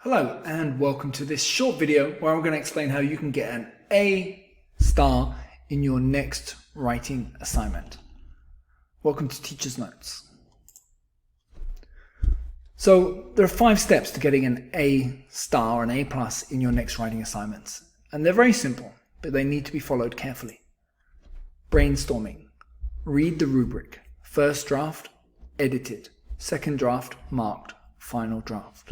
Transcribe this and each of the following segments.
Hello and welcome to this short video where I'm going to explain how you can get an A star in your next writing assignment. Welcome to Teacher's Notes. So there are 5 steps to getting an A star or an A plus in your next writing assignments. And they're very simple, but they need to be followed carefully. Brainstorming. Read the rubric. First draft, edited. Second draft, marked. Final draft.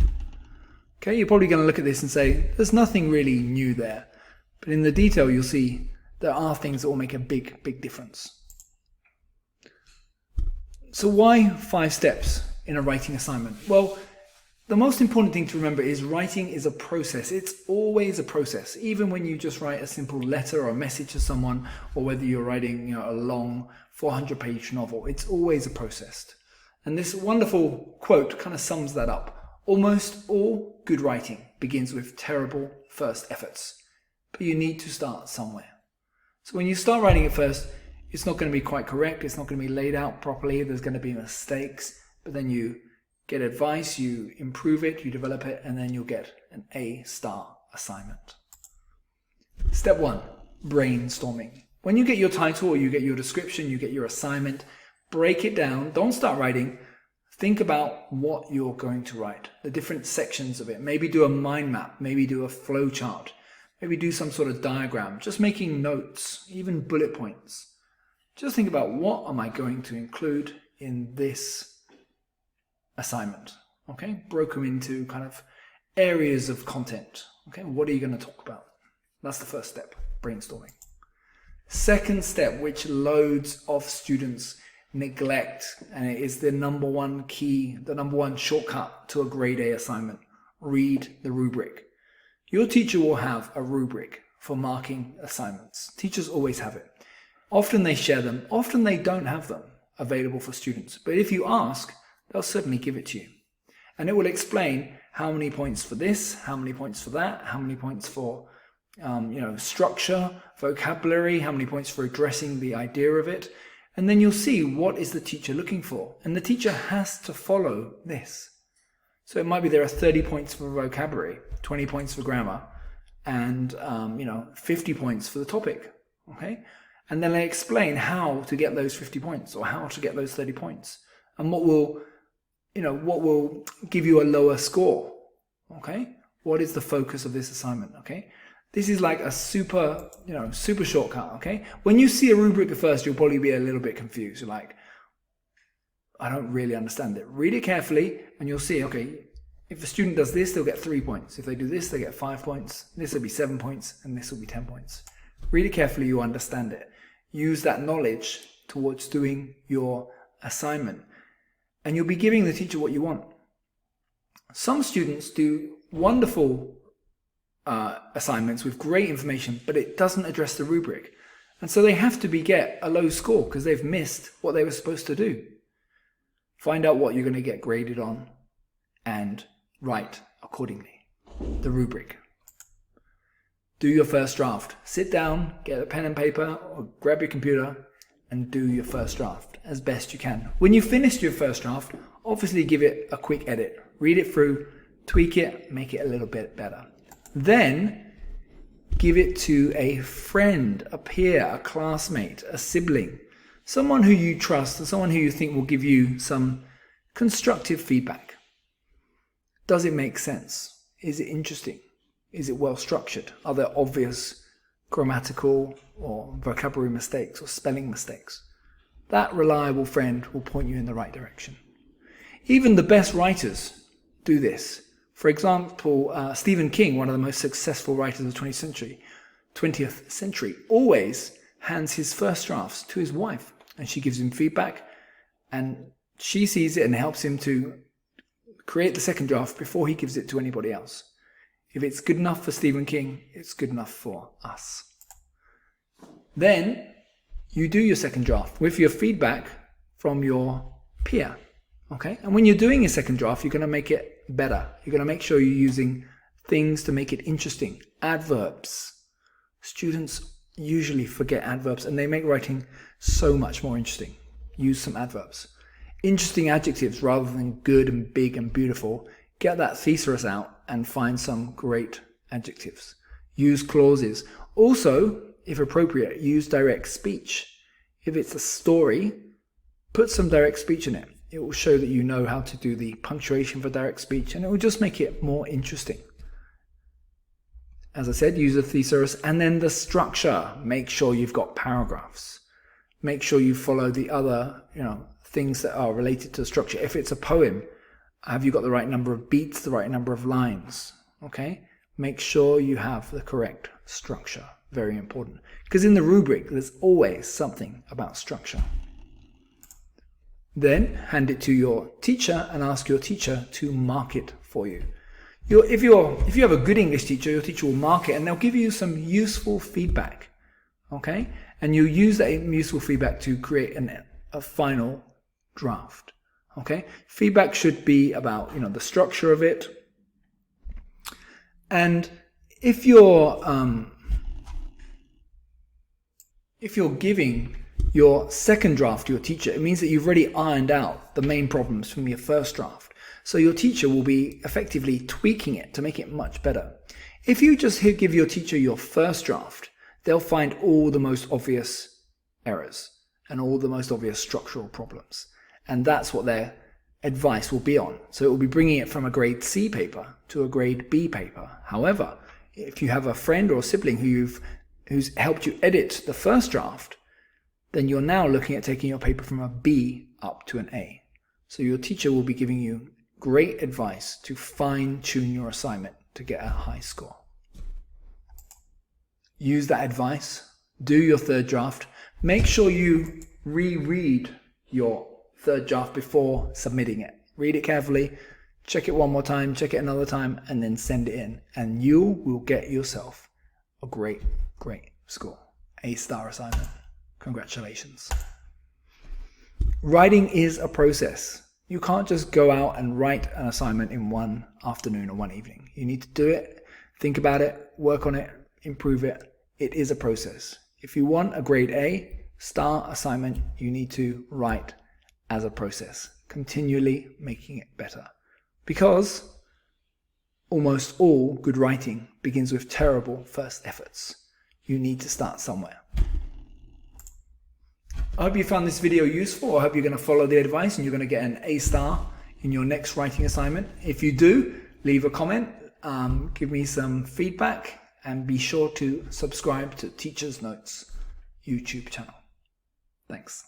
Okay, you're probably going to look at this and say, there's nothing really new there. But in the detail, you'll see there are things that will make a big difference. So why 5 steps in a writing assignment? Well, the most important thing to remember is writing is a process. It's always a process. Even when you just write a simple letter or a message to someone, or whether you're writing a long 400-page novel, it's always a process. And this wonderful quote kind of sums that up. Almost all good writing begins with terrible first efforts, but you need to start somewhere. So when you start writing at first, it's not going to be quite correct, it's not going to be laid out properly, there's going to be mistakes, but then you get advice, you improve it, you develop it, and then you'll get an A star assignment. Step 1, brainstorming. When you get your title or you get your description, you get your assignment, break it down, don't start writing. Think about what you're going to write, the different sections of it. Maybe do a mind map, maybe do a flowchart, maybe do some sort of diagram, just making notes, even bullet points. Just think about what am I going to include in this assignment, okay? Broken into kind of areas of content, okay? What are you going to talk about? That's the first step, brainstorming. Second step, which loads of students neglect, and it is the number one key, the number one shortcut to a grade A assignment. Read the rubric. Your teacher will have a rubric for marking assignments. Teachers always have it. Often they share them, often they don't have them available for students. But if you ask, they'll certainly give it to you. And it will explain how many points for this, how many points for that, how many points for structure, vocabulary, how many points for addressing the idea of it. And then you'll see what is the teacher looking for. And the teacher has to follow this. So it might be there are 30 points for vocabulary, 20 points for grammar, and 50 points for the topic. Okay? And then they explain how to get those 50 points or how to get those 30 points. And what will give you a lower score. Okay? What is the focus of this assignment? Okay? This is like a super shortcut, okay? When you see a rubric at first, you'll probably be a little bit confused. You're like, I don't really understand it. Read it carefully and you'll see, okay, if the student does this, they'll get 3 points. If they do this, they get 5 points. This will be 7 points and this will be 10 points. Read it carefully, you understand it. Use that knowledge towards doing your assignment. And you'll be giving the teacher what you want. Some students do wonderful assignments with great information, but it doesn't address the rubric. And so they have to get a low score because they've missed what they were supposed to do. Find out what you're going to get graded on and write accordingly. The rubric. Do your first draft. Sit down, get a pen and paper, or grab your computer and do your first draft as best you can. When you finish your first draft, obviously give it a quick edit. Read it through, tweak it, make it a little bit better. Then give it to a friend, a peer, a classmate, a sibling, someone who you trust and someone who you think will give you some constructive feedback. Does it make sense? Is it interesting? Is it well structured? Are there obvious grammatical or vocabulary mistakes or spelling mistakes? That reliable friend will point you in the right direction. Even the best writers do this. For example, Stephen King, one of the most successful writers of the 20th century, always hands his first drafts to his wife, and she gives him feedback, and she sees it and helps him to create the second draft before he gives it to anybody else. If it's good enough for Stephen King, it's good enough for us. Then you do your second draft with your feedback from your peer. Okay, and when you're doing your second draft, you're going to make it better. You're going to make sure you're using things to make it interesting. Adverbs. Students usually forget adverbs and they make writing so much more interesting. Use some adverbs. Interesting adjectives rather than good and big and beautiful. get that thesaurus out and find some great adjectives. Use clauses. Also, if appropriate, use direct speech. If it's a story, put some direct speech in it. It will show that you know how to do the punctuation for direct speech, and it will just make it more interesting. As I said, use a thesaurus, and then the structure. Make sure you've got paragraphs. Make sure you follow the other, things that are related to the structure. If it's a poem, have you got the right number of beats, the right number of lines? Okay? Make sure you have the correct structure. Very important. Because in the rubric, there's always something about structure. Then hand it to your teacher and ask your teacher to mark it for you. If you have a good English teacher, your teacher will mark it and they'll give you some useful feedback. Okay? And you use that useful feedback to create a final draft. Okay? Feedback should be about, the structure of it. And if you're giving your second draft to your teacher, it means that you've already ironed out the main problems from your first draft. So your teacher will be effectively tweaking it to make it much better. If you just give your teacher your first draft, they'll find all the most obvious errors and all the most obvious structural problems. And that's what their advice will be on. So it will be bringing it from a grade C paper to a grade B paper. However, if you have a friend or a sibling who's helped you edit the first draft, then you're now looking at taking your paper from a B up to an A. So your teacher will be giving you great advice to fine-tune your assignment to get a high score. Use that advice. Do your third draft. Make sure you reread your third draft before submitting it. Read it carefully, check it one more time, check it another time, and then send it in. And you will get yourself a great score. A-star assignment. Congratulations. Writing is a process. You can't just go out and write an assignment in one afternoon or one evening. You need to do it, think about it, work on it, improve it. It is a process. If you want a grade A-star assignment, you need to write as a process, continually making it better. Because almost all good writing begins with terrible first efforts. You need to start somewhere. I hope you found this video useful. I hope you're going to follow the advice and you're going to get an A-star in your next writing assignment. If you do, leave a comment, give me some feedback, and be sure to subscribe to Teacher's Notes YouTube channel. Thanks.